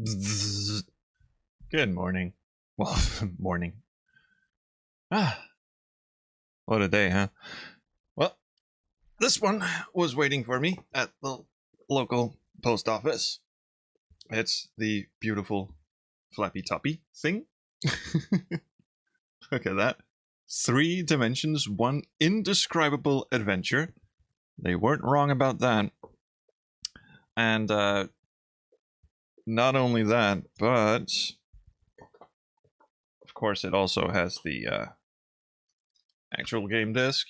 Bzzz. Good morning. Well, morning. Ah, what a day, huh? Well, this one was waiting for me at the local post office. It's the beautiful Flappy Toppy thing. Look at that. 3 dimensions, 1 indescribable adventure. They weren't wrong about that. And not only that, but of course it also has the actual game disc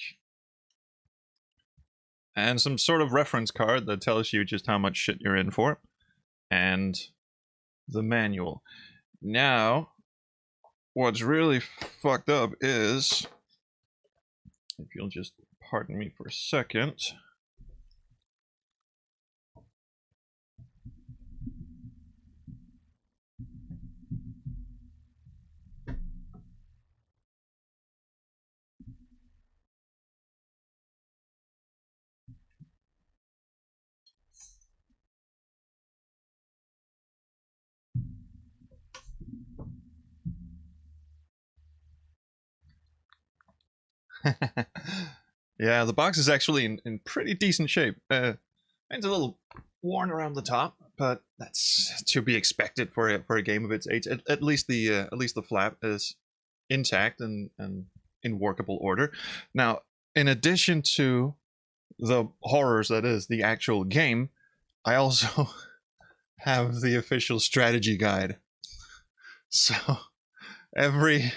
and some sort of reference card that tells you just how much shit you're in for, and the manual. Now, what's really fucked up is, if you'll just pardon me for a second. Yeah, the box is actually in pretty decent shape. It's a little worn around the top, but that's to be expected for a game of its age. At least the flap is intact and in workable order. Now, in addition to the horrors that is the actual game, I also have the official strategy guide. So every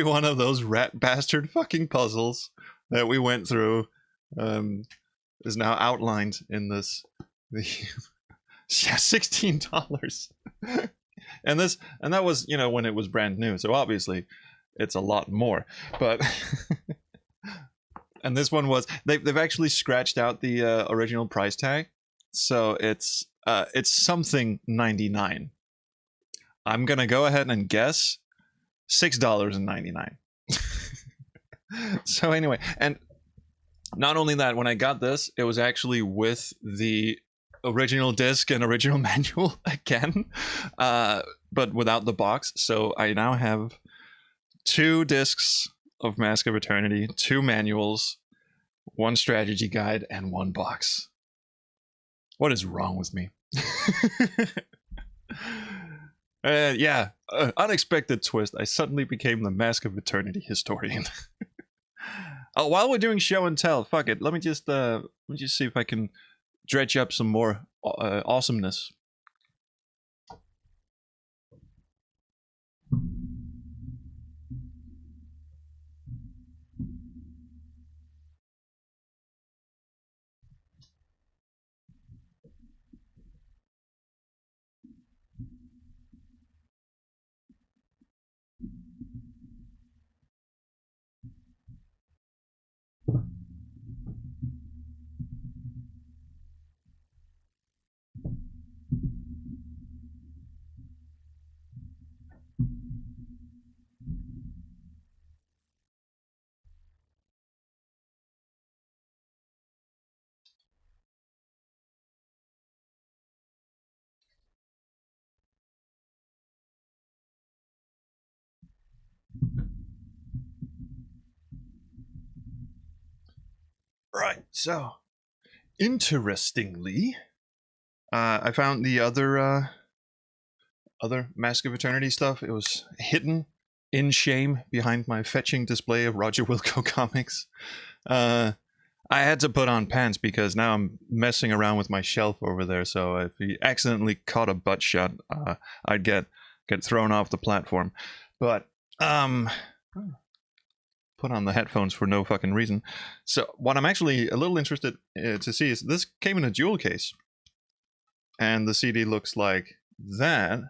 one of those rat bastard fucking puzzles that we went through is now outlined in this. Yeah, $16. and that was, when it was brand new, so obviously it's a lot more, but and this one was, they've actually scratched out the original price tag, so it's something 99. I'm gonna go ahead and guess $6.99. So anyway, and not only that, when I got this, it was actually with the original disc and original manual again, but without the box. So I now have 2 discs of Mask of Eternity, 2 manuals, 1 strategy guide, and 1 box. What is wrong with me? Yeah, unexpected twist. I suddenly became the Mask of Eternity historian. Oh, while we're doing show and tell, fuck it. Let me just see if I can dredge up some more awesomeness. Right, so interestingly, I found the other Mask of Eternity stuff. It was hidden in shame behind my fetching display of Roger Wilco comics. I had to put on pants because now I'm messing around with my shelf over there. So if he accidentally caught a butt shot, I'd get thrown off the platform. But put on the headphones for no fucking reason. So what I'm actually a little interested to see is this came in a jewel case, and the CD looks like that.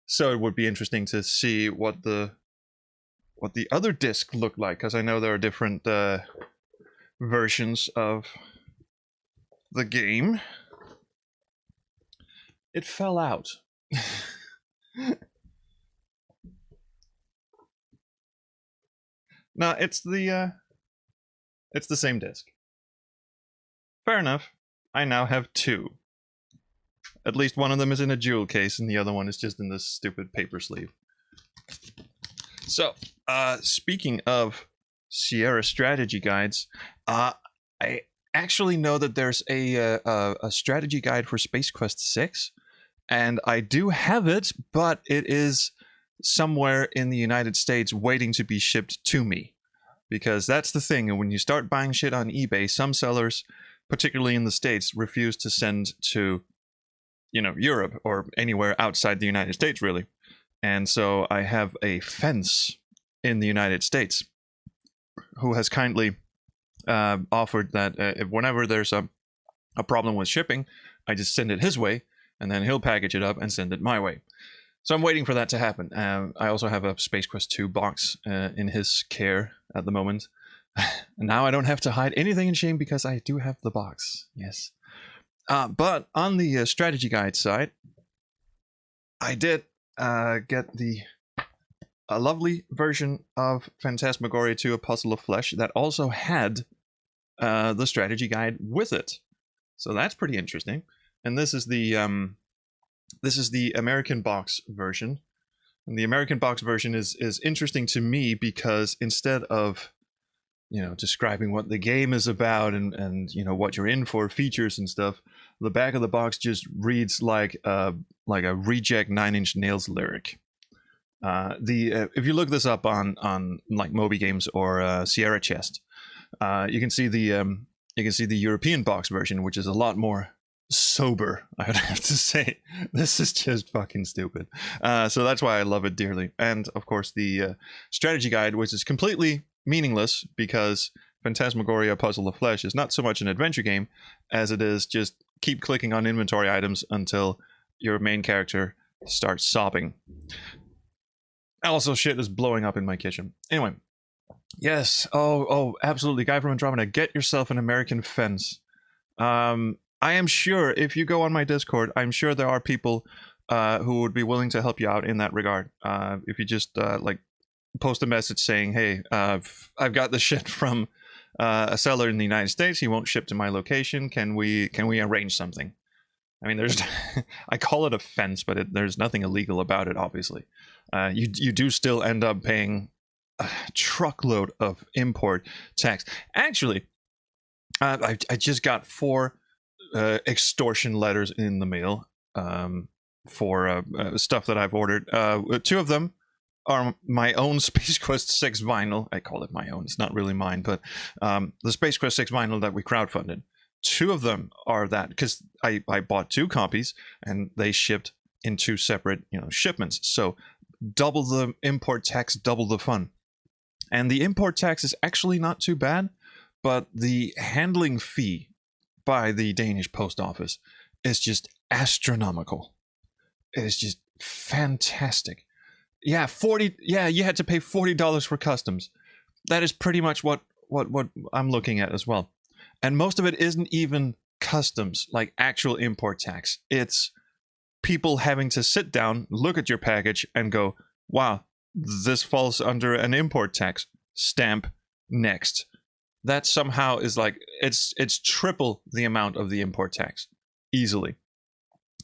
So it would be interesting to see what the other disc looked like, because I know there are different versions of the game. It fell out. No, it's the same disc. Fair enough. I now have 2. At least one of them is in a jewel case, and the other one is just in this stupid paper sleeve. So, speaking of Sierra strategy guides, I actually know that there's a strategy guide for Space Quest 6, and I do have it, but it is somewhere in the United States waiting to be shipped to me. Because that's the thing, and when you start buying shit on eBay, some sellers, particularly in the States, refuse to send to, you know, Europe or anywhere outside the United States, really. And so I have a fence in the United States who has kindly offered that whenever there's a problem with shipping, I just send it his way, and then he'll package it up and send it my way. So I'm waiting for that to happen. I also have a Space Quest 2 box in his care at the moment. And now I don't have to hide anything in shame because I do have the box. Yes. But on the strategy guide side, I did get a lovely version of Phantasmagoria 2: A Puzzle of Flesh that also had the strategy guide with it. So that's pretty interesting. And this is the American box version. And the American box version is interesting to me because instead of, you know, describing what the game is about and you know what you're in for, features and stuff, the back of the box just reads like a reject Nine Inch Nails lyric. If you look this up on like Moby Games or Sierra Chest, you can see the European box version, which is a lot more sober, I would have to say. This is just fucking stupid. So that's why I love it dearly. And of course the strategy guide, which is completely meaningless because Phantasmagoria: Puzzle of Flesh is not so much an adventure game as it is just keep clicking on inventory items until your main character starts sobbing. Also, shit is blowing up in my kitchen. Anyway, yes. Oh, absolutely. Guy from Andromeda, get yourself an American fence. I am sure if you go on my Discord, I'm sure there are people who would be willing to help you out in that regard. If you just like post a message saying, "Hey, I've got the shit from a seller in the United States. He won't ship to my location. Can we arrange something?" I mean, there's I call it a fence, but there's nothing illegal about it. Obviously, you do still end up paying a truckload of import tax. Actually, I just got 4 extortion letters in the mail for stuff that I've ordered. 2 of them are my own Space Quest 6 vinyl. I call it my own. It's not really mine, but the Space Quest 6 vinyl that we crowdfunded. 2 of them are that because I bought 2 copies and they shipped in 2 separate, you know, shipments. So double the import tax, double the fun. And the import tax is actually not too bad, but the handling fee by the Danish post office is just astronomical. It is just fantastic. Yeah, you had to pay $40 for customs. That is pretty much what I'm looking at as well. And most of it isn't even customs, like actual import tax. It's people having to sit down, look at your package, and go, wow, this falls under an import tax. Stamp, next. That somehow is like, it's triple the amount of the import tax. Easily.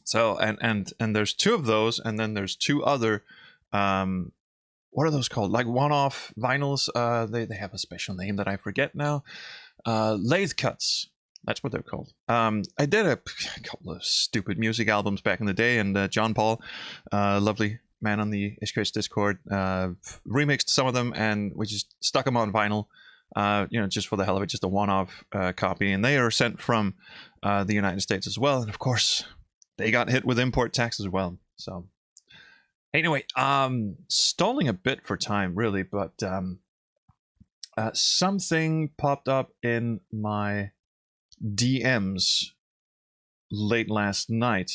So, and there's 2 of those, and then there's 2 other, what are those called? Like one-off vinyls. They have a special name that I forget now. Lathe cuts. That's what they're called. I did a couple of stupid music albums back in the day, and John Paul, lovely man on the Ishkari's Discord, remixed some of them, and we just stuck them on vinyl, you know, just for the hell of it, just a one-off copy. And they are sent from the United States as well. And of course, they got hit with import tax as well. So anyway, stalling a bit for time, really, but something popped up in my DMs late last night.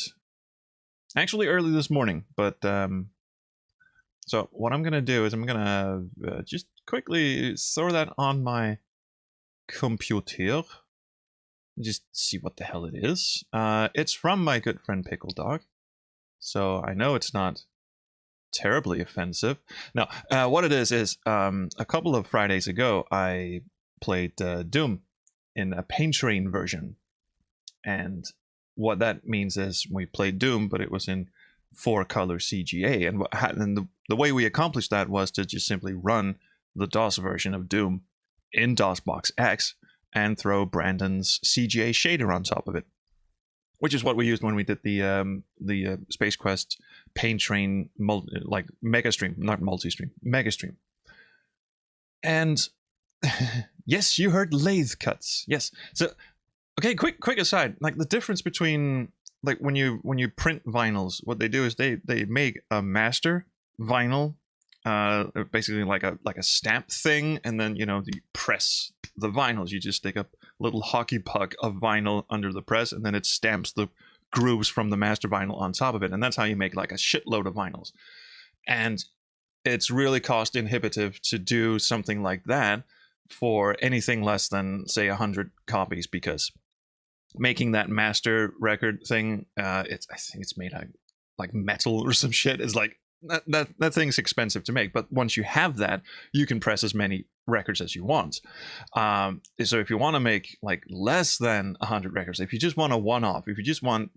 Actually, early this morning, but so what I'm gonna do is I'm gonna just quickly throw that on my computer. Just see what the hell it is. It's from my good friend Pickle Dog, so I know it's not terribly offensive. No, what it is a couple of Fridays ago I played Doom in a Pain Train version, and what that means is we played Doom, but it was in 4-color CGA, and the way we accomplished that was to just simply run the DOS version of Doom in DOSBox X and throw Brandon's CGA shader on top of it, which is what we used when we did the Space Quest Pain Train Mega Stream, not multi-stream, Mega Stream. And yes, you heard lathe cuts. Yes. So okay, quick aside, like the difference between like when you print vinyls, what they do is they make a master vinyl, basically like a stamp thing, and then you press the vinyls. You just stick a little hockey puck of vinyl under the press, and then it stamps the grooves from the master vinyl on top of it, and that's how you make like a shitload of vinyls. And it's really cost inhibitive to do something like that for anything less than say 100 copies, because making that master record thing, I think it's made out of like metal or some shit, is like that thing's expensive to make. But once you have that, you can press as many records as you want. So if you want to make like less than 100 records, if you just want a one-off, if you just want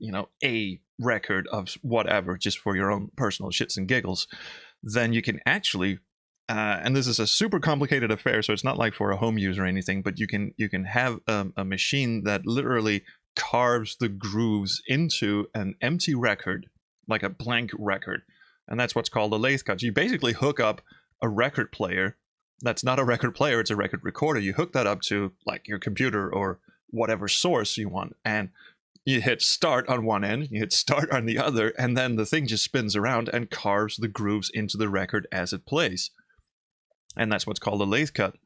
a record of whatever just for your own personal shits and giggles, then you can actually and this is a super complicated affair, so it's not like for a home use or anything, but you can have a machine that literally carves the grooves into an empty record, like a blank record. And that's what's called a lathe cut. You basically hook up a record player that's not a record player, it's a record recorder. You hook that up to like your computer or whatever source you want, and you hit start on one end, you hit start on the other, and then the thing just spins around and carves the grooves into the record as it plays. And that's what's called a lathe cut.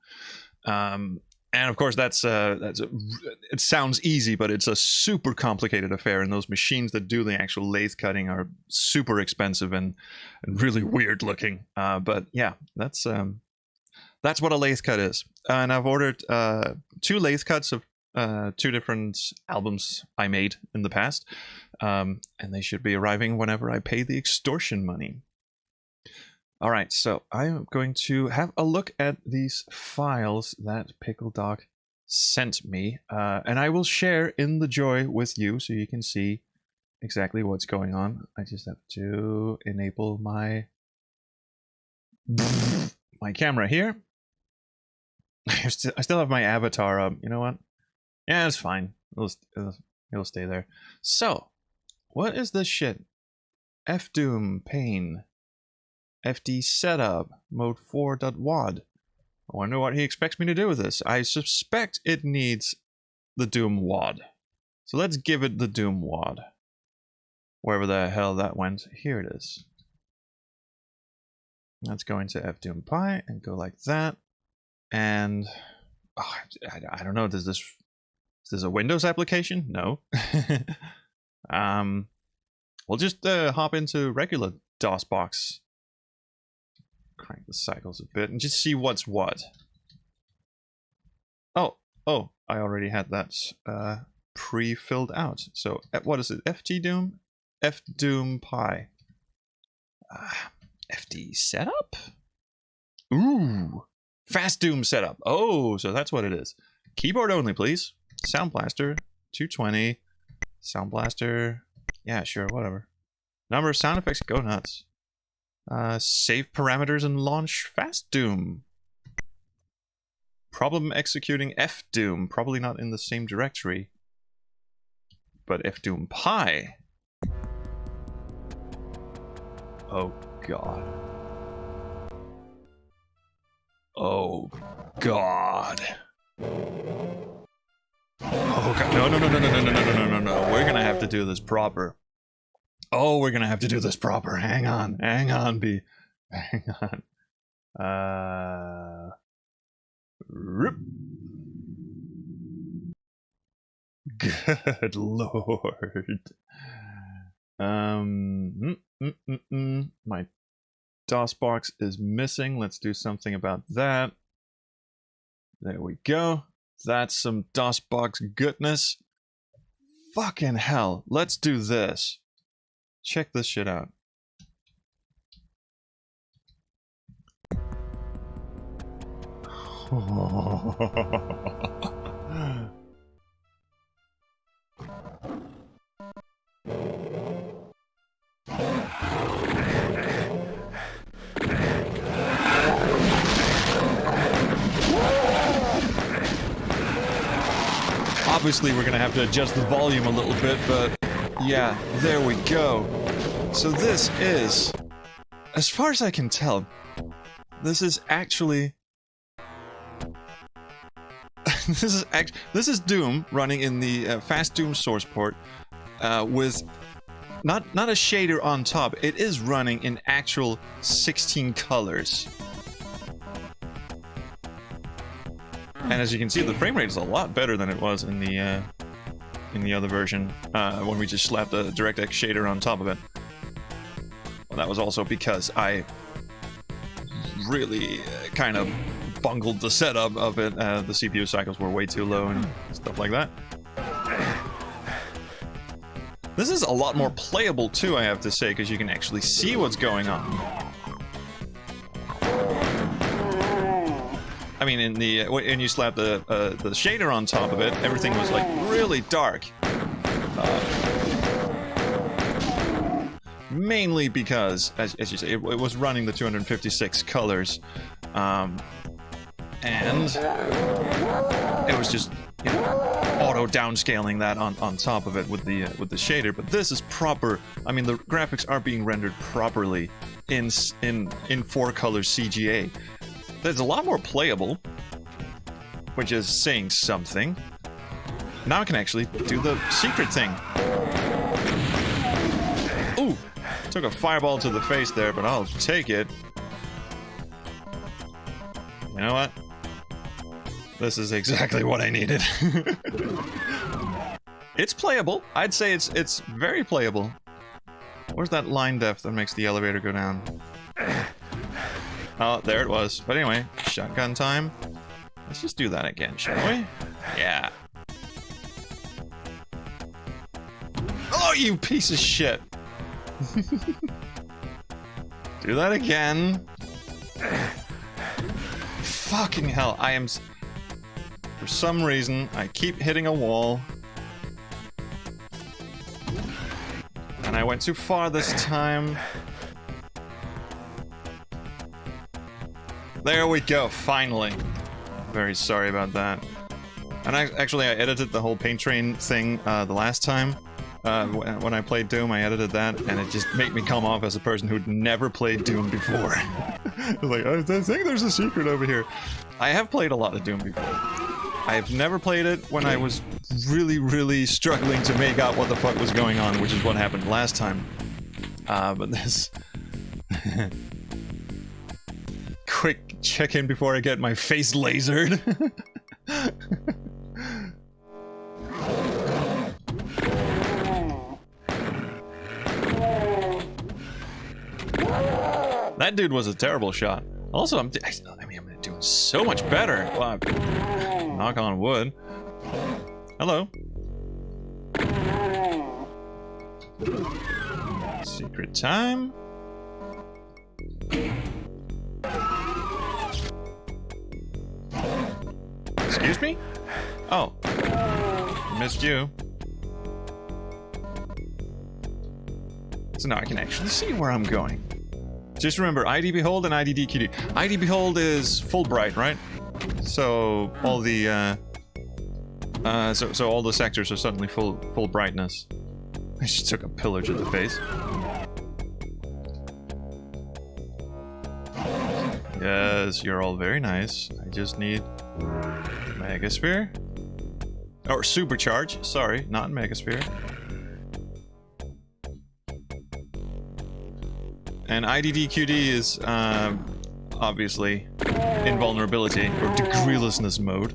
And of course, it sounds easy, but it's a super complicated affair. And those machines that do the actual lathe cutting are super expensive and really weird looking. But yeah, that's what a lathe cut is. And I've ordered 2 lathe cuts of 2 different albums I made in the past. And they should be arriving whenever I pay the extortion money. All right, so I'm going to have a look at these files that PickleDoc sent me, and I will share in the joy with you so you can see exactly what's going on. I just have to enable my camera here. I still have my avatar up. You know what? Yeah, it's fine. It'll stay there. So, what is this shit? FDoom Pain. FD setup, mode 4.wad. I wonder what he expects me to do with this. I suspect it needs the Doom WAD. So let's give it the Doom WAD. Wherever the hell that went. Here it is. Let's go into FDoom Pi and go like that. And I don't know, is this a Windows application? No. We'll just hop into regular DOSBox. Crank the cycles a bit and just see what's what. Oh, I already had that pre-filled out. So what is it? FTDoom? FDoom Pi. FD setup? Ooh. Fast Doom setup. Oh, so that's what it is. Keyboard only, please. Sound Blaster 220. Sound Blaster. Yeah, sure, whatever. Number of sound effects, go nuts. Save parameters and launch Fast Doom. Problem executing FDoom. Probably not in the same directory. But FDoom Pi. Oh god. Oh god. Oh god. No. We're gonna have to do this proper. Oh, we're gonna have to do this proper. Hang on, B. Hang on. Rip. Good lord. My DOSBox is missing. Let's do something about that. There we go. That's some DOSBox goodness. Fucking hell. Let's do this. Check this shit out. Obviously, we're gonna have to adjust the volume a little bit, but yeah, there we go. So this is, as far as I can tell, this is actually... this is Doom running in the Fast Doom source port with not a shader on top. It is running in actual 16 colors. And as you can see, the frame rate is a lot better than it was in the other version when we just slapped a DirectX shader on top of it. Well, that was also because I really kind of bungled the setup of it. The CPU cycles were way too low and stuff like that. This is a lot more playable too, I have to say, because you can actually see what's going on. I mean, in the when you slap the shader on top of it, everything was like really dark. Mainly because, as you say, it was running the 256 colors, and it was just, you know, auto downscaling that on top of it with the shader. But this is proper. I mean, the graphics are being rendered properly in 4-color CGA. It's a lot more playable, which is saying something. Now I can actually do the secret thing. Ooh, took a fireball to the face there, but I'll take it. You know what? This is exactly what I needed. It's playable. I'd say it's very playable. Where's that line depth that makes the elevator go down? Oh, there it was. But anyway, shotgun time. Let's just do that again, shall we? Yeah. Oh, you piece of shit! Do that again. Fucking hell, I am... For some reason, I keep hitting a wall. And I went too far this time. There we go, finally. Very sorry about that. And I edited the whole paint train thing the last time. When I played Doom, I edited that, and it just made me come off as a person who'd never played Doom before. Like, I think there's a secret over here. I have played a lot of Doom before. I've never played it when I was really, really struggling to make out what the fuck was going on, which is what happened last time. But this... Quick check-in before I get my face lasered. That dude was a terrible shot. Also, I'm doing so much better. Well, knock on wood. Hello. Secret time. Excuse me? Oh. Missed you. So now I can actually see where I'm going. Just remember, ID Behold and IDDQD. ID Behold is full bright, right? So all the so all the sectors are suddenly full brightness. I just took a pillar to the face. Yes, you're all very nice. I just need Megasphere. Or Supercharge, sorry, not Megasphere. And IDDQD is, obviously, invulnerability, or degreelessness mode,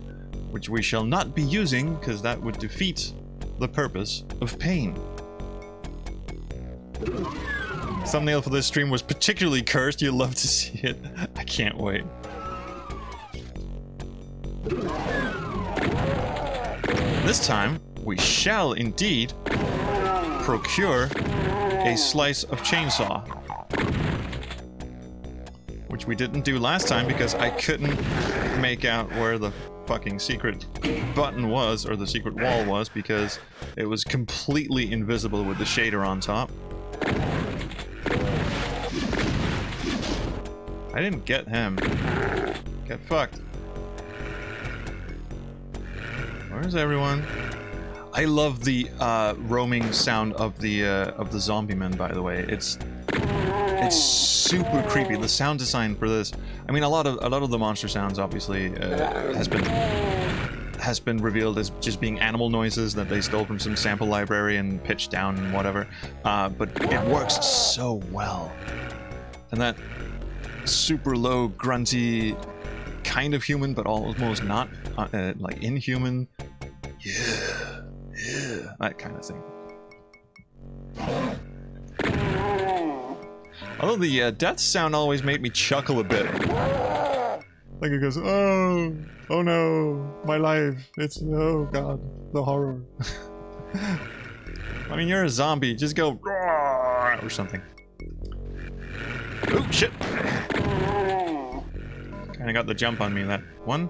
which we shall not be using, because that would defeat the purpose of pain. Thumbnail for this stream was particularly cursed, you'll love to see it. I can't wait. This time, we shall indeed procure a slice of chainsaw. Which we didn't do last time because I couldn't make out where the fucking secret button was, or the secret wall was, because it was completely invisible with the shader on top. I didn't get him. Get fucked. Where's everyone? I love the roaming sound of the zombie man. By the way, it's super creepy. The sound design for this. I mean, a lot of the monster sounds obviously has been revealed as just being animal noises that they stole from some sample library and pitched down and whatever. But it works so well, and that super low, grunty, kind of human, but almost not, like inhuman. Yeah, that kind of thing. Although the death sound always made me chuckle a bit. Like it goes, oh no, my life, it's, oh god, the horror. I mean, you're a zombie, just go, or something. Oh, shit. Kinda got the jump on me, that one.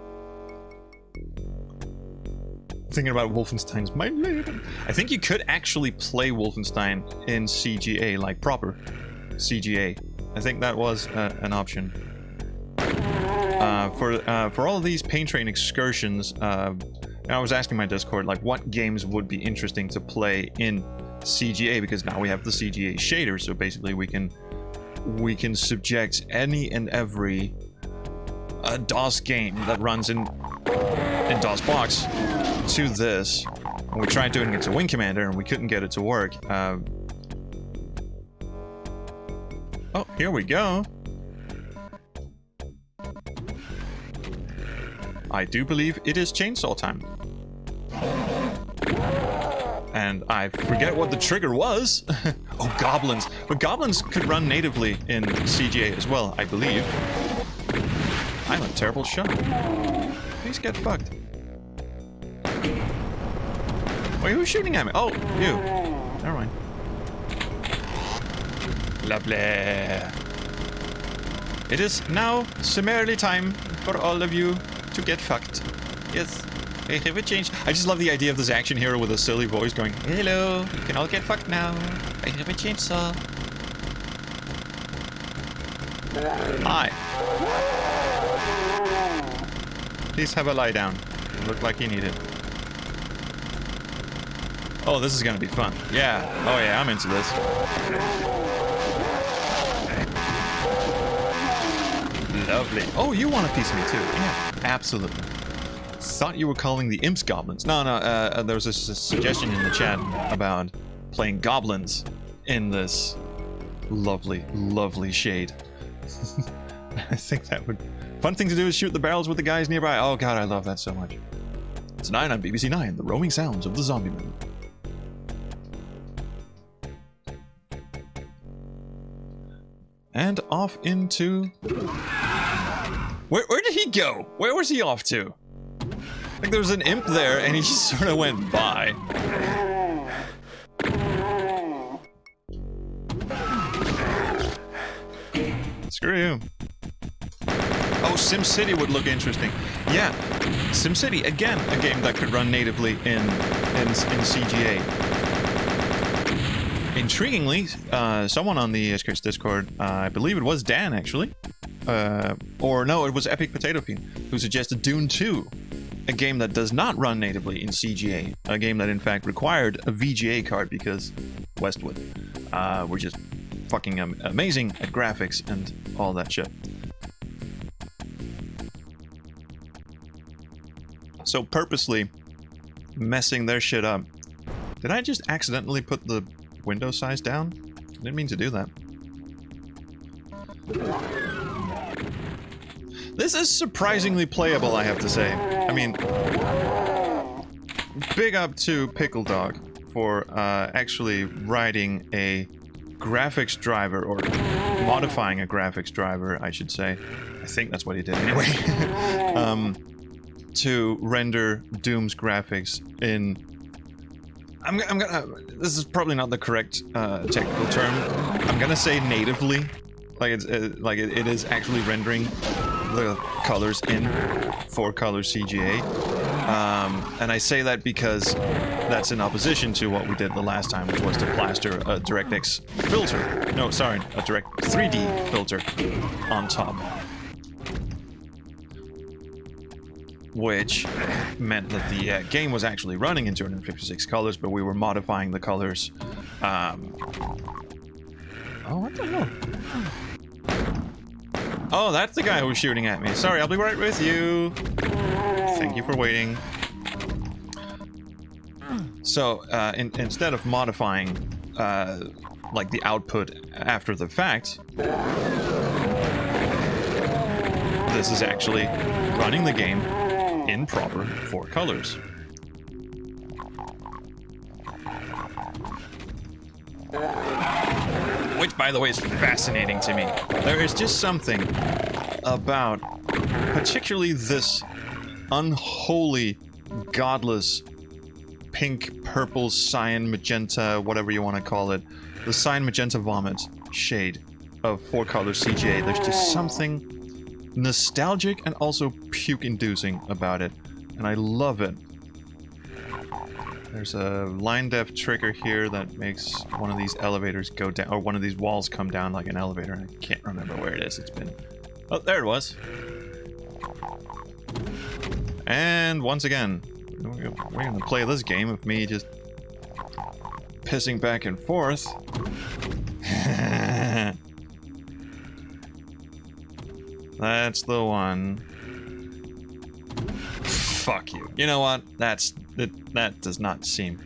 Thinking about Wolfenstein's My Leben. I think you could actually play Wolfenstein in CGA, like proper CGA. I think that was an option. For all of these Paint Train excursions, I was asking my Discord, like, what games would be interesting to play in CGA, because now we have the CGA shader, so basically we can subject any and every DOS game that runs in DOSBox to this. And we tried doing it to Wing Commander and we couldn't get it to work. Oh, here we go. I do believe it is chainsaw time. And I forget what the trigger was. Oh, goblins. But goblins could run natively in CGA as well, I believe. I'm a terrible shot. Please get fucked. Wait, who's shooting at me? Oh, you. Never mind. Lovely. It is now summarily time for all of you to get fucked. Yes, I have a change. I just love the idea of this action hero with a silly voice going, hello, you can all get fucked now. I have a chainsaw. Hi. Please have a lie down. You look like you need it. Oh, this is gonna be fun. Yeah. Oh yeah, I'm into this. Lovely. Oh, you want a piece of me too? Yeah, absolutely. Thought you were calling the imps goblins. No, there was a suggestion in the chat about playing goblins in this lovely, lovely shade. I think that would... Fun thing to do is shoot the barrels with the guys nearby. Oh god, I love that so much. Tonight on BBC 9, the roaming sounds of the zombie man. And off into... Where did he go? Where was he off to? Like there was an imp there and he just sort of went by. Screw you. Oh, SimCity would look interesting. Yeah, SimCity, again, a game that could run natively in CGA. Intriguingly, someone on the Iskrit's Discord, I believe it was Dan actually, or no, it was Epic Potato Fiend, who suggested Dune 2, a game that does not run natively in CGA, a game that in fact required a VGA card because Westwood were just fucking amazing at graphics and all that shit. So purposely messing their shit up. Did I just accidentally put the window size down? I didn't mean to do that. This is surprisingly playable, I have to say. I mean, big up to Pickle Dog for actually writing a graphics driver, or modifying a graphics driver, I should say. I think that's what he did anyway. To render Doom's graphics in... I'm gonna... This is probably not the correct technical term. I'm gonna say natively. Like it is actually rendering the colors in 4-color CGA. And I say that because that's in opposition to what we did the last time, which was to plaster a DirectX filter. No, sorry, a Direct 3D filter on top. which meant that the game was actually running in 256 colors, but we were modifying the colors. Oh, what the hell? Oh, that's the guy who was shooting at me. Sorry, I'll be right with you. Thank you for waiting. So, instead of modifying, like, the output after the fact, this is actually running the game in proper 4 colors. Which, by the way, is fascinating to me. There is just something about particularly this unholy, godless, pink, purple, cyan, magenta, whatever you want to call it, the cyan, magenta, vomit shade of 4-color CGA. There's just something nostalgic and also puke-inducing about it, and I love it. There's a line depth trigger here that makes one of these elevators go down, or one of these walls come down like an elevator. I can't remember where it is. It's been... Oh, there it was. And once again, we're gonna play this game of me just pissing back and forth. That's the one. Fuck you. You know what? That does not seem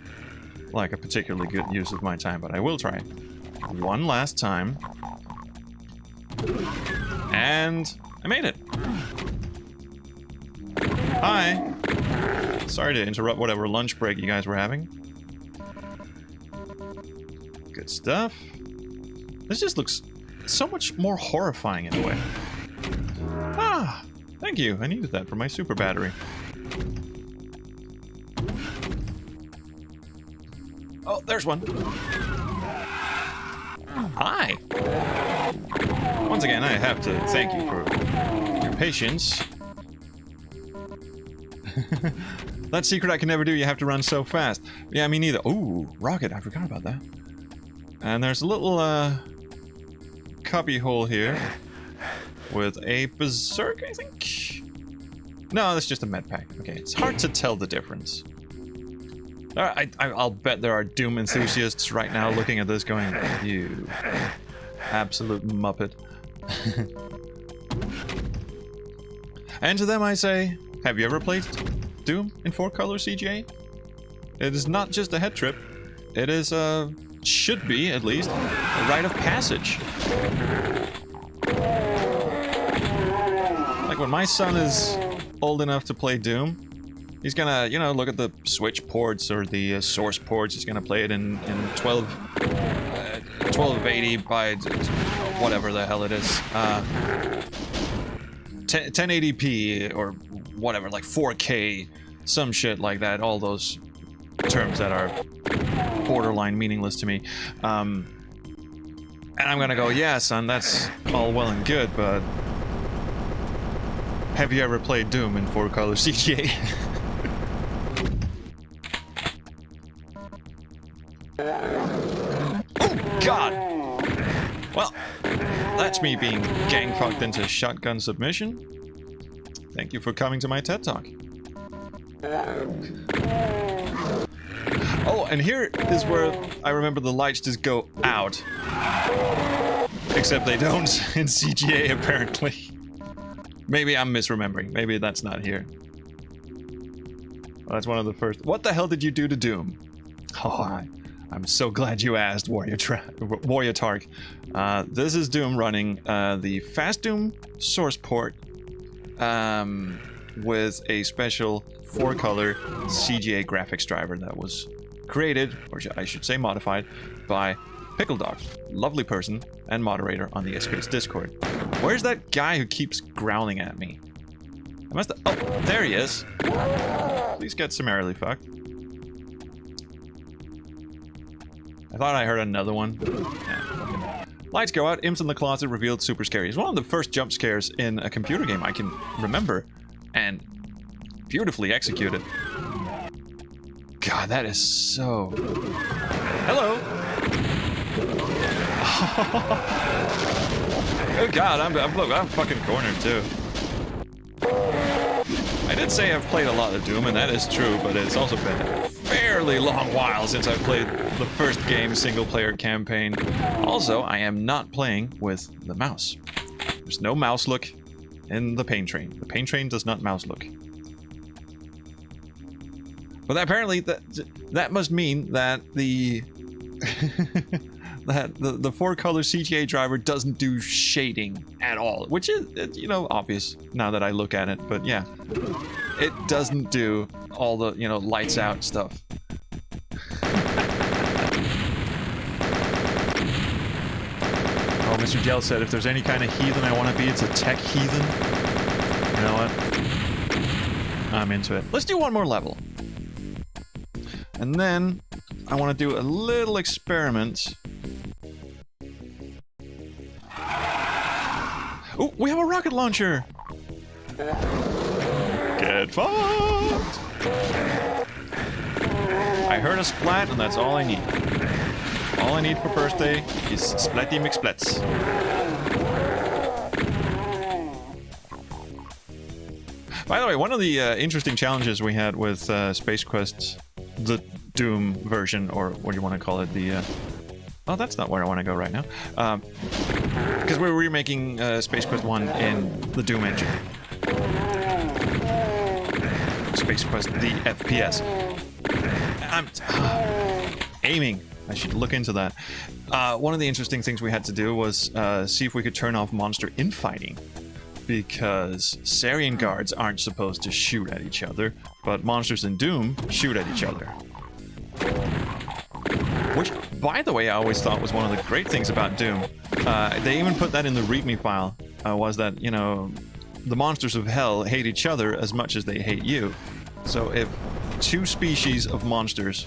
like a particularly good use of my time, but I will try one last time. And I made it. Hi. Sorry to interrupt whatever lunch break you guys were having. Good stuff. This just looks so much more horrifying in a way. Ah, thank you. I needed that for my super battery. Oh, there's one. Hi. Once again, I have to thank you for your patience. That secret I can never do, you have to run so fast. Yeah, me neither. Ooh, rocket, I forgot about that. And there's a little, cubby hole here with a berserk, I think? No, that's just a med pack. Okay, it's hard to tell the difference. I'll bet there are Doom enthusiasts right now looking at this going, you absolute muppet. And to them I say, have you ever played Doom in 4-color CGA? It is not just a head trip. It is, should be, at least, a rite of passage. Like when my son is old enough to play Doom, he's gonna, you know, look at the Switch ports or the source ports. He's gonna play it in 1280 by whatever the hell it is. 1080p or whatever, like 4K, some shit like that. All those terms that are borderline meaningless to me. And I'm gonna go, yeah, son, that's all well and good, but have you ever played Doom in 4-color CGA? Oh, God! Well, that's me being gang-fucked into shotgun submission. Thank you for coming to my TED Talk. Oh, and here is where I remember the lights just go out. Except they don't in CGA, apparently. Maybe I'm misremembering. Maybe that's not here. Well, that's one of the first... What the hell did you do to Doom? Oh, I'm so glad you asked, Warrior Tark. This is Doom running the Fast Doom source port with a special 4-color CGA graphics driver that was created, or I should say modified, by Pickle Dog, lovely person and moderator on the SKS Discord. Where's that guy who keeps growling at me? I must have... Oh, there he is. Please get summarily fucked. I thought I heard another one. Yeah, lights go out, Imps in the Closet revealed super scary. It's one of the first jump scares in a computer game I can remember, and beautifully executed. God, that is so... Hello! Oh God, I'm fucking cornered too. I did say I've played a lot of Doom, and that is true, but it's also been a fairly long while since I played the first game single-player campaign. Also, I am not playing with the mouse. There's no mouse look in the Pain Train. The Pain Train does not mouse look. But apparently that must mean that the that the 4-color CGA driver doesn't do shading at all, which is, you know, obvious now that I look at it. But yeah, it doesn't do all the, you know, lights out stuff. Oh, Mr. Gel said if there's any kind of heathen I want to be, it's a tech heathen. You know what? I'm into it. Let's do one more level. And then I want to do a little experiment. Oh, we have a rocket launcher! Get fucked! I heard a splat, and that's all I need. All I need for birthday is Splatty McSplats. By the way, one of the interesting challenges we had with Space Quest, the Doom version, or what do you want to call it, the... Oh, that's not where I want to go right now. Because we're remaking Space Quest 1 in the Doom engine. Space Quest, the FPS. I'm aiming. I should look into that. One of the interesting things we had to do was see if we could turn off monster infighting. Because Sarian guards aren't supposed to shoot at each other, but monsters in Doom shoot at each other. Which, by the way, I always thought was one of the great things about Doom. They even put that in the README file, was that, you know, the monsters of hell hate each other as much as they hate you. So if two species of monsters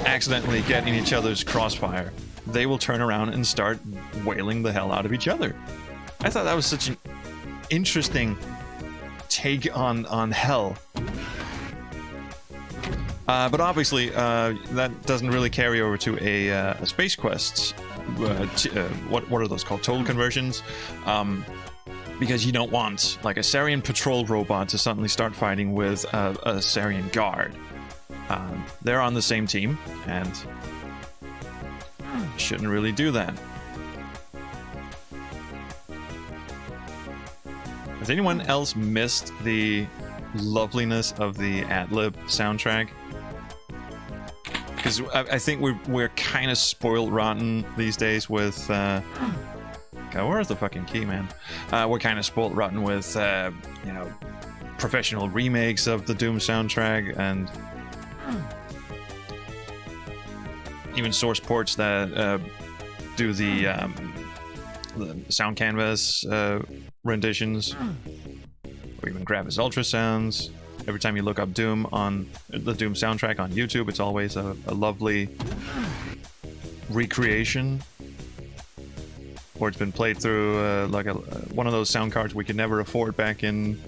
accidentally get in each other's crossfire, they will turn around and start wailing the hell out of each other. I thought that was such an interesting take on hell. But obviously, that doesn't really carry over to a Space Quest. What are those called? Total conversions? Because you don't want, like, a Sarian patrol robot to suddenly start fighting with a Sarian guard. They're on the same team, and shouldn't really do that. Has anyone else missed the loveliness of the Adlib soundtrack? Because I think we're kind of spoiled rotten these days with... God, where's the fucking key, man? We're kind of spoiled rotten with, you know, professional remakes of the Doom soundtrack, and even source ports that do the sound canvas renditions, or even grab his ultrasounds. Every time you look up Doom on the Doom soundtrack on YouTube, it's always a lovely recreation, or it's been played through like one of those sound cards we could never afford back in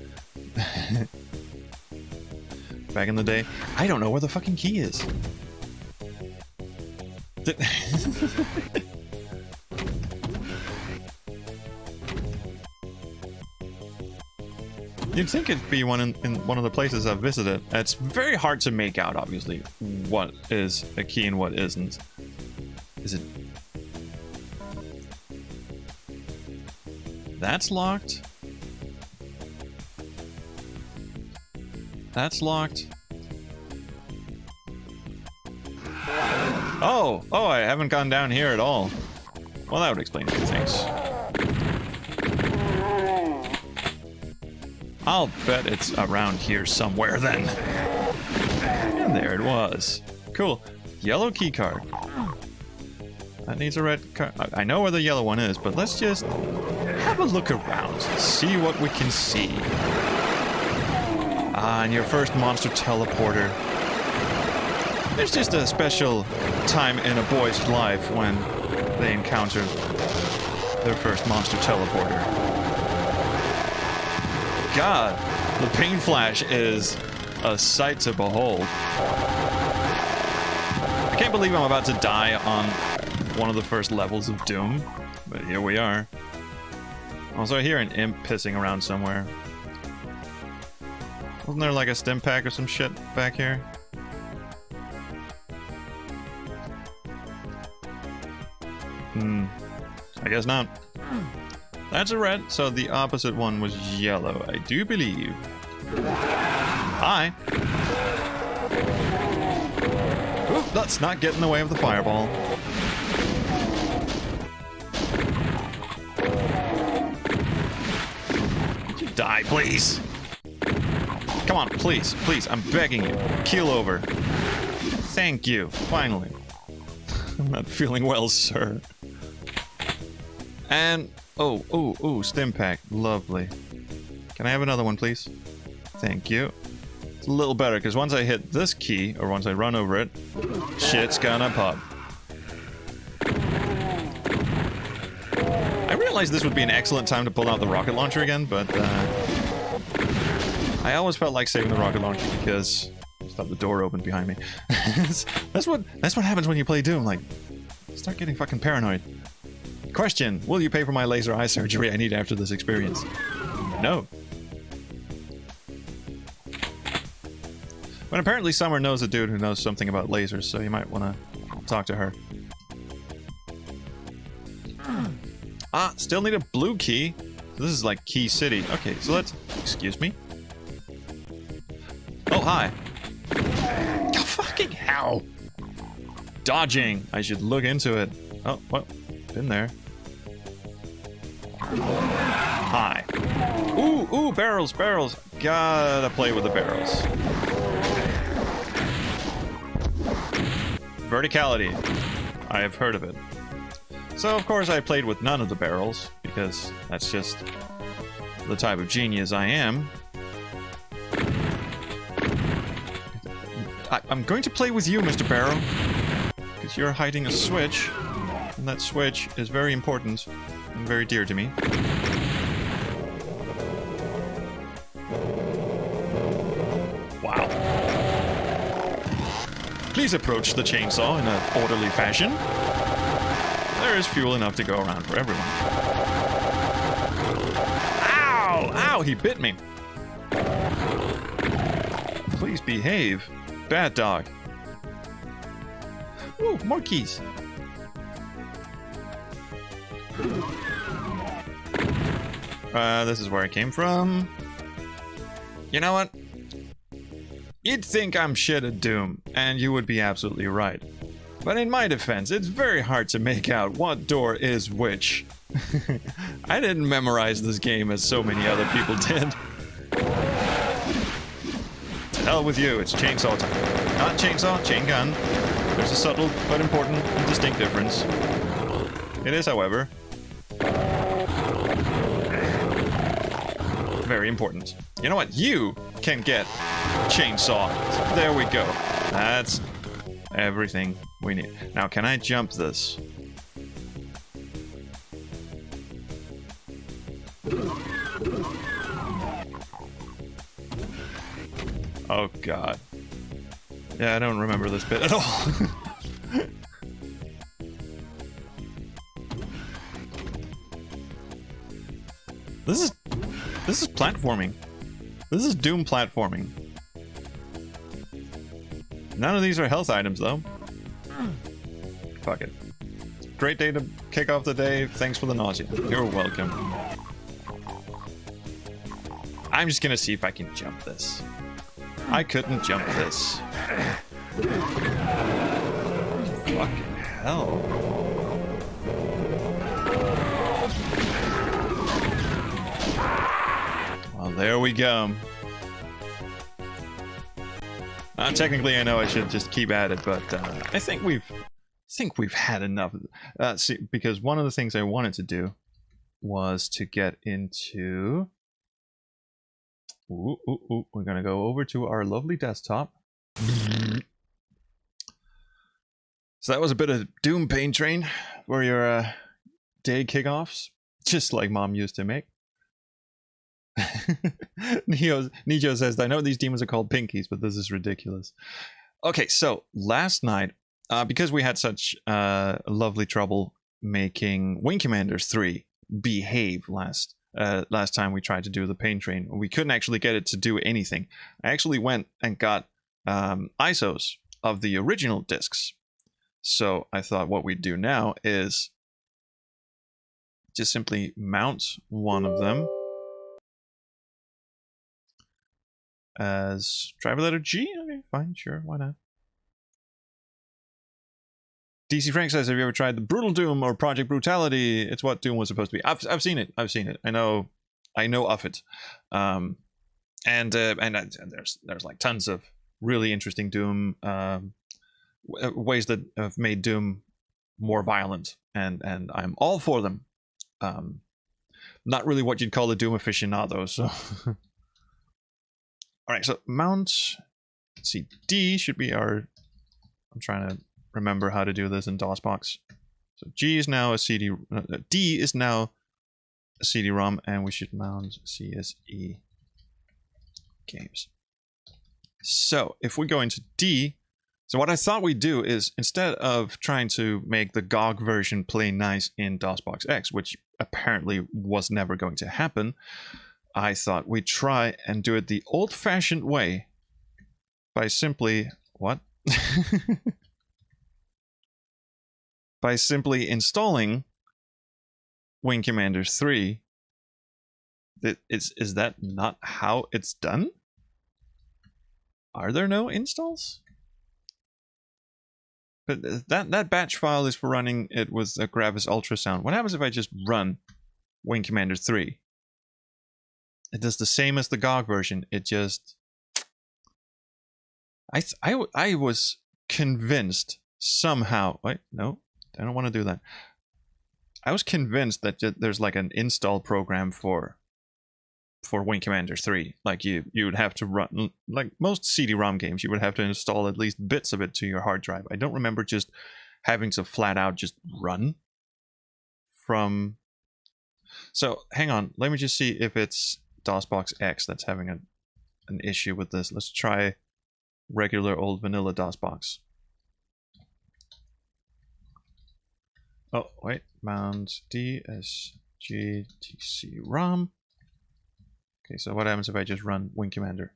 back in the day. I don't know where the fucking key is. You'd think it'd be one in one of the places I've visited. It's very hard to make out, obviously, what is a key and what isn't. Is it... That's locked? That's locked? Oh! Oh, I haven't gone down here at all. Well, that would explain a few things. I'll bet it's around here somewhere then. And there it was. Cool. Yellow key card. That needs a red card. I know where the yellow one is, but let's just have a look around. See what we can see. Ah, and your first monster teleporter. There's just a special time in a boy's life when they encounter their first monster teleporter. God, the Pain Flash is a sight to behold. I can't believe I'm about to die on one of the first levels of Doom, but here we are. Also, I hear an imp pissing around somewhere. Wasn't there like a stim pack or some shit back here? I guess not. That's a red, so the opposite one was yellow, I do believe. Hi. Ooh, let's not get in the way of the fireball. Could you die, please? Come on, please, please, I'm begging you. Keel over. Thank you, finally. I'm not feeling well, sir. And, oh, stim pack, lovely. Can I have another one, please? Thank you. It's a little better, because once I hit this key, or once I run over it, shit's gonna pop. I realized this would be an excellent time to pull out the rocket launcher again, but, I always felt like saving the rocket launcher because... Stop, the door open behind me. that's what happens when you play Doom, like... Start getting fucking paranoid. Question, will you pay for my laser eye surgery I need after this experience? No. But apparently Summer knows a dude who knows something about lasers, so you might want to talk to her. Ah, still need a blue key. This is like Key City. Okay, so let's... Excuse me? Oh, hi. Oh, fucking hell. Dodging. I should look into it. Oh, well, been there. Hi. Ooh, barrels. Gotta play with the barrels. Verticality. I have heard of it. So, of course, I played with none of the barrels, because that's just the type of genius I am. I'm going to play with you, Mr. Barrow, because you're hiding a switch, and that switch is very important and very dear to me. Wow. Please approach the chainsaw in an orderly fashion. There is fuel enough to go around for everyone. Ow! Ow, he bit me. Please behave. Bad dog. Ooh, more keys. This is where I came from. You know what? You'd think I'm shit at Doom, and you would be absolutely right. But in my defense, it's very hard to make out what door is which. I didn't memorize this game as so many other people did. To hell with you, it's chainsaw time. Not chainsaw, chain gun. There's a subtle but important and distinct difference. It is, however, very important. You know what? You can get chainsaw. There we go. That's everything we need. Now, can I jump this? Oh, God. Yeah, I don't remember this bit at all. This is platforming. This is Doom platforming. None of these are health items, though. Fuck it. Great day to kick off the day. Thanks for the nausea. You're welcome. I'm just gonna see if I can jump this. I couldn't jump this. Fucking hell. Well, there we go. Technically, I know I should just keep at it, but I think we've had enough. See, because one of the things I wanted to do was to get into. We're gonna go over to our lovely desktop. So that was a bit of Doom Pain Train for your day kickoffs, just like Mom used to make. Nijo says, I know these demons are called pinkies, but this is ridiculous. Okay, so last night, because we had such lovely trouble making Wing Commanders 3 behave last last time we tried to do the Pain Train. We couldn't actually get it to do anything. I actually went and got ISOs of the original discs. So I thought what we'd do now is just simply mount one of them as driver letter G. Okay, fine, sure, why not? DC Frank says, have you ever tried the Brutal Doom or Project Brutality? It's what Doom was supposed to be. I've seen it. I've seen it. I know of it. And there's like tons of really interesting Doom ways that have made Doom more violent, and I'm all for them. Not really what you'd call a Doom aficionado. So, all right. So mount. Let's see. D should be our. I'm trying to remember how to do this in DOSBox. So G is now a CD. D is now a CD-ROM, and we should mount CSE games. So if we go into D, so what I thought we'd do is, instead of trying to make the GOG version play nice in DOSBox X, which apparently was never going to happen, I thought we'd try and do it the old-fashioned way by simply, what? By simply installing Wing Commander 3. Is that not how it's done? Are there no installs? But that batch file is for running it with a Gravis ultrasound. What happens if I just run Wing Commander 3? It does the same as the GOG version. It just... I was convinced somehow... Wait, no, I don't want to do that. I was convinced that there's like an install program for Wing Commander 3. Like you would have to run, like most CD-ROM games, you would have to install at least bits of it to your hard drive. I don't remember just having to flat out just run from... So hang on, let me just see if it's DOSBox X that's having an issue with this. Let's try regular old vanilla DOSBox. Oh, wait, mount DSGTC-ROM. Okay, so what happens if I just run Wing Commander?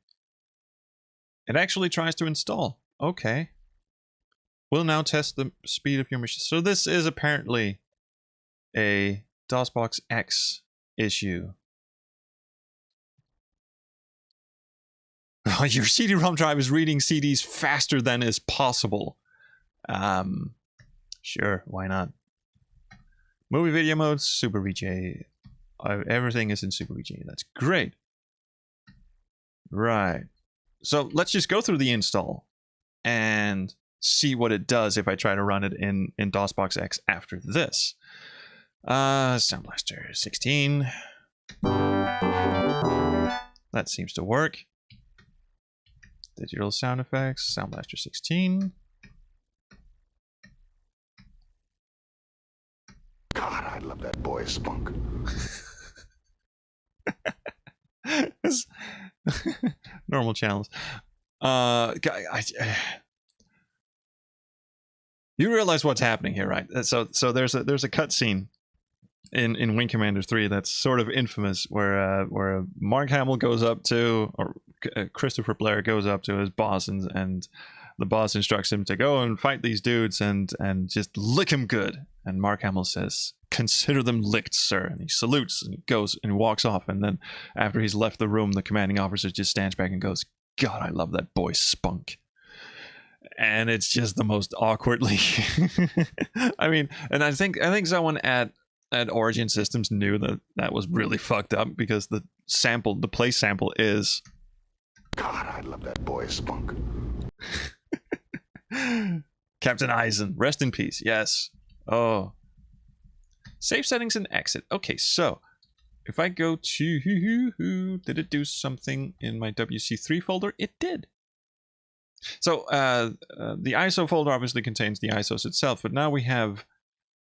It actually tries to install. Okay. We'll now test the speed of your machine. So this is apparently a DOSBox X issue. Your CD-ROM drive is reading CDs faster than is possible. Sure, why not? Movie video modes, Super VGA. Everything is in Super VGA. That's great. Right. So let's just go through the install and see what it does if I try to run it in DOSBox X after this. Sound Blaster 16. That seems to work. Digital sound effects, Sound Blaster 16. God, I love that boy's spunk. Normal channels. You realize what's happening here, right? So there's a cutscene in Wing Commander 3 that's sort of infamous, where Mark Hamill goes up to, or Christopher Blair goes up to his boss, and the boss instructs him to go and fight these dudes and just lick him good. And Mark Hamill says, "Consider them licked, sir." And he salutes and he goes and walks off. And then after he's left the room, the commanding officer just stands back and goes, "God, I love that boy spunk." And it's just the most awkwardly. I mean, and I think someone at Origin Systems knew that was really fucked up, because the play sample is, God, I love that boy spunk. Captain Eisen, rest in peace. Yes. Oh. Save settings and exit. Okay, so if I go to, did it do something in my WC3 folder? It did. So the ISO folder obviously contains the ISOs itself, but now we have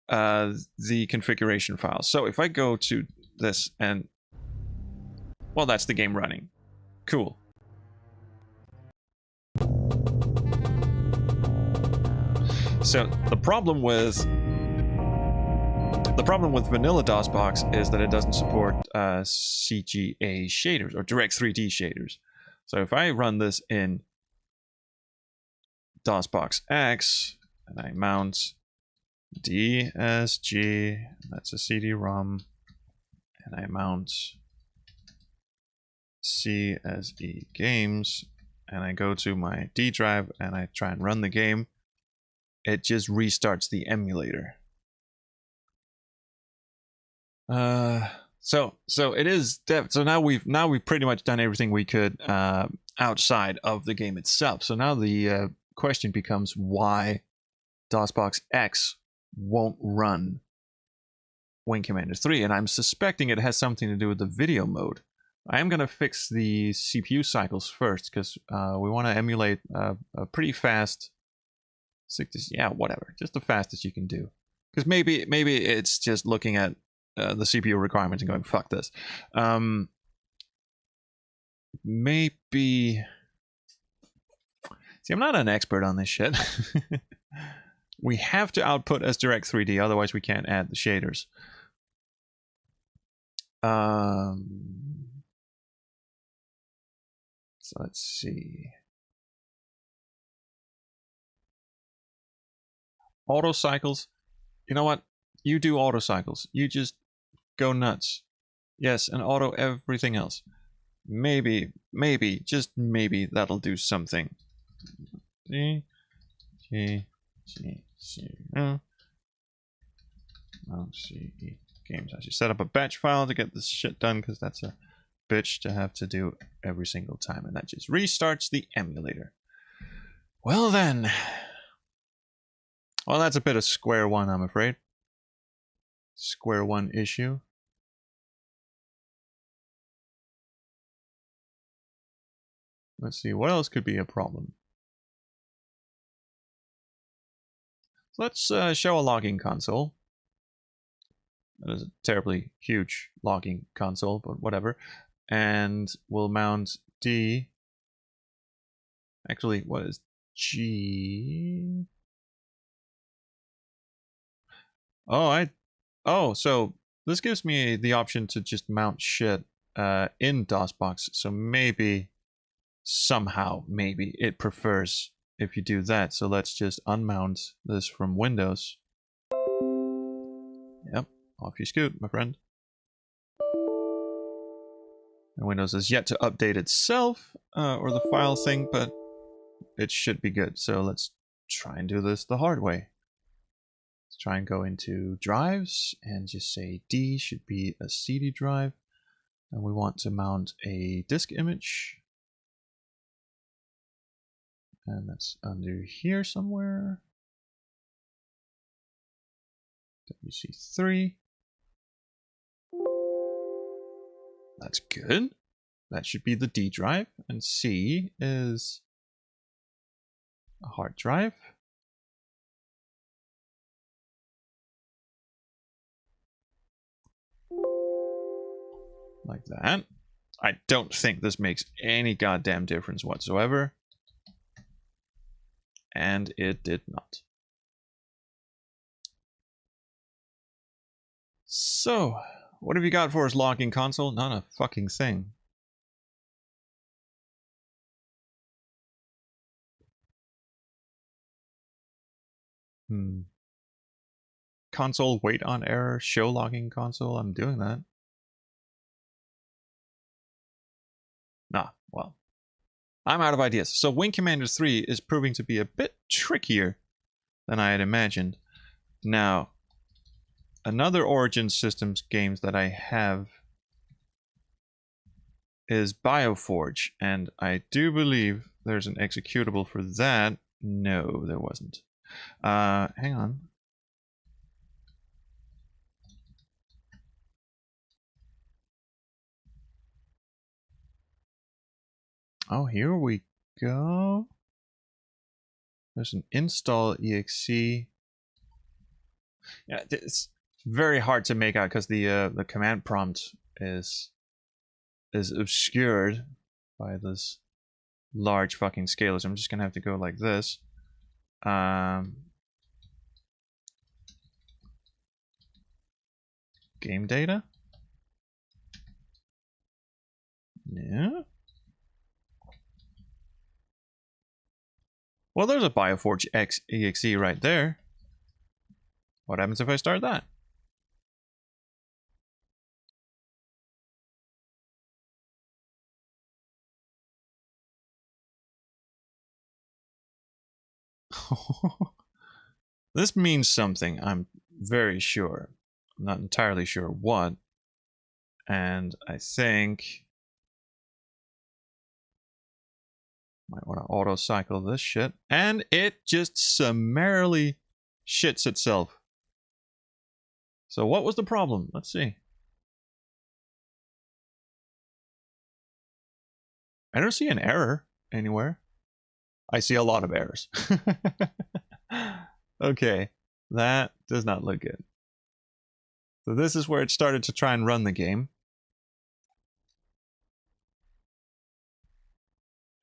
the configuration files. So if I go to this and, well, that's the game running. Cool. So the problem with problem with vanilla DOSBox is that it doesn't support CGA shaders or Direct 3D shaders. So if I run this in DOSBox X and I mount DSG, that's a CD-ROM, and I mount CSE Games, and I go to my D drive and I try and run the game, it just restarts the emulator. So it is so now we've pretty much done everything we could outside of the game itself. So now the question becomes why DOSBox X won't run Wing Commander 3, and I'm suspecting it has something to do with the video mode. I am going to fix the CPU cycles first, because we want to emulate a pretty fast, yeah, whatever, just the fastest you can do. Because maybe it's just looking at the CPU requirements and going, fuck this. Maybe... See, I'm not an expert on this shit. We have to output as Direct 3D, otherwise we can't add the shaders. So let's see. Auto cycles. You know what? You do auto cycles. You just go nuts. Yes, and auto everything else. Maybe, just maybe that'll do something. Games. I should set up a batch file to get this shit done, because that's a bitch to have to do every single time, and that just restarts the emulator. Well then. Well, that's a bit of square one, I'm afraid. Square one issue. Let's see, what else could be a problem? Let's show a logging console. That is a terribly huge logging console, but whatever. And we'll mount D. Actually, what is G? Oh, so this gives me the option to just mount shit in DOSBox. So maybe, somehow, maybe it prefers if you do that. So let's just unmount this from Windows. Yep, off you scoot, my friend. And Windows has yet to update itself, or the file thing, but it should be good. So let's try and do this the hard way. Let's try and go into drives and just say D should be a CD drive. And we want to mount a disk image. And that's under here somewhere. WC3. That's good. That should be the D drive. And C is a hard drive. Like that. I don't think this makes any goddamn difference whatsoever. And it did not. So, what have you got for us, logging console? Not a fucking thing. Console wait on error, show logging console. I'm doing that. Nah, well. I'm out of ideas. So Wing Commander 3 is proving to be a bit trickier than I had imagined. Now, another Origin Systems games that I have is BioForge, and I do believe there's an executable for that. No, there wasn't. Hang on. Oh, here we go. There's an install exe. Yeah, it's very hard to make out because the command prompt is obscured by this large fucking scaler. So I'm just gonna have to go like this. Game data? Yeah. Well, there's a Bioforge X EXE right there. What happens if I start that? This means something, I'm very sure. I'm not entirely sure what. And I think might want to auto cycle this shit. And it just summarily shits itself. So what was the problem? Let's see. I don't see an error anywhere. I see a lot of errors. Okay, that does not look good. So this is where it started to try and run the game.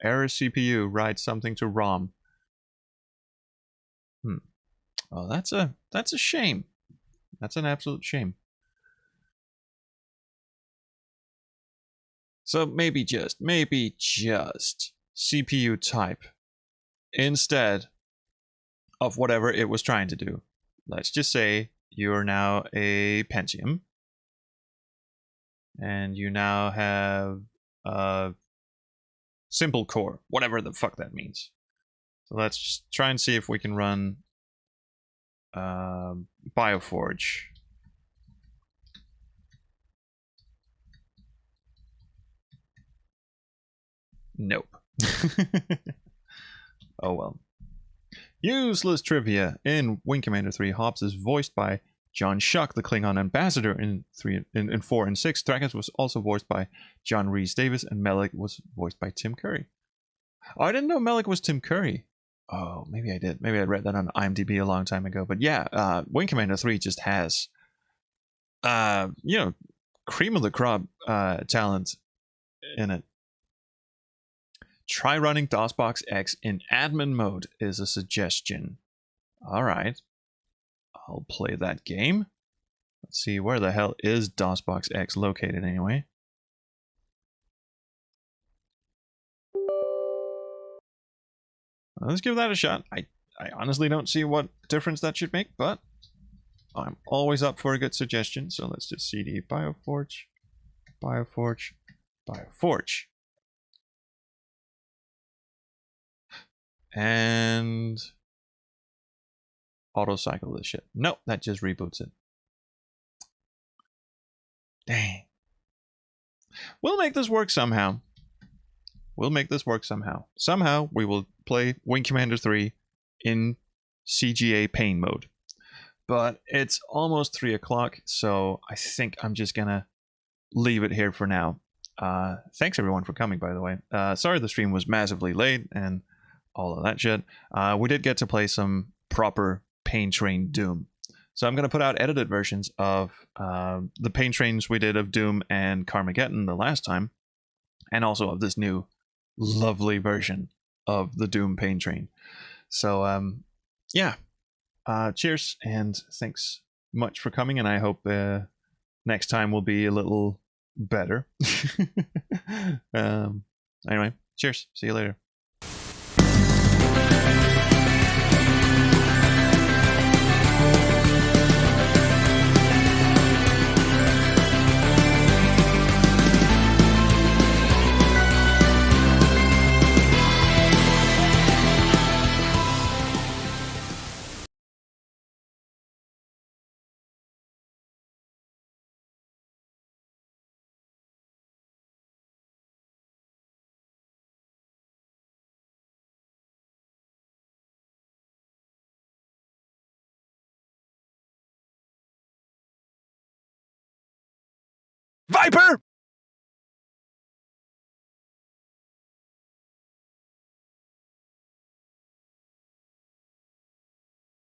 Error CPU, write something to ROM. Oh, that's a shame. That's an absolute shame. So maybe just CPU type instead of whatever it was trying to do. Let's just say you're now a Pentium and you now have a simple core, whatever the fuck that means. So let's just try and see if we can run Bioforge. Nope. Oh well. Useless trivia. In Wing Commander 3, Hobbs is voiced by John Schuck, the Klingon ambassador in 4 and 6. Thrakus was also voiced by John Rhys-Davies, and Melek was voiced by Tim Curry. Oh, I didn't know Melek was Tim Curry. Oh, maybe I did. Maybe I read that on IMDb a long time ago. But yeah, Wing Commander 3 just has, cream of the crop talent in it. Try running DOSBox X in admin mode is a suggestion. All right. I'll play that game. Let's see, where the hell is DOSBox X located anyway? Let's give that a shot. I honestly don't see what difference that should make, but I'm always up for a good suggestion. So let's just cd Bioforge, Bioforge, Bioforge. And auto cycle this shit. Nope, that just reboots it. Dang. We'll make this work somehow. Somehow we will play Wing Commander 3 in CGA pain mode. But it's almost 3 o'clock, so I think I'm just gonna leave it here for now. Thanks everyone for coming, by the way. Sorry the stream was massively late and all of that shit. We did get to play some proper Pain Train Doom. So I'm going to put out edited versions of the Pain Trains we did of Doom and Carmageddon the last time, and also of this new lovely version of the Doom Pain Train. So yeah, cheers and thanks much for coming, and I hope next time will be a little better. Anyway, cheers. See you later. Viper!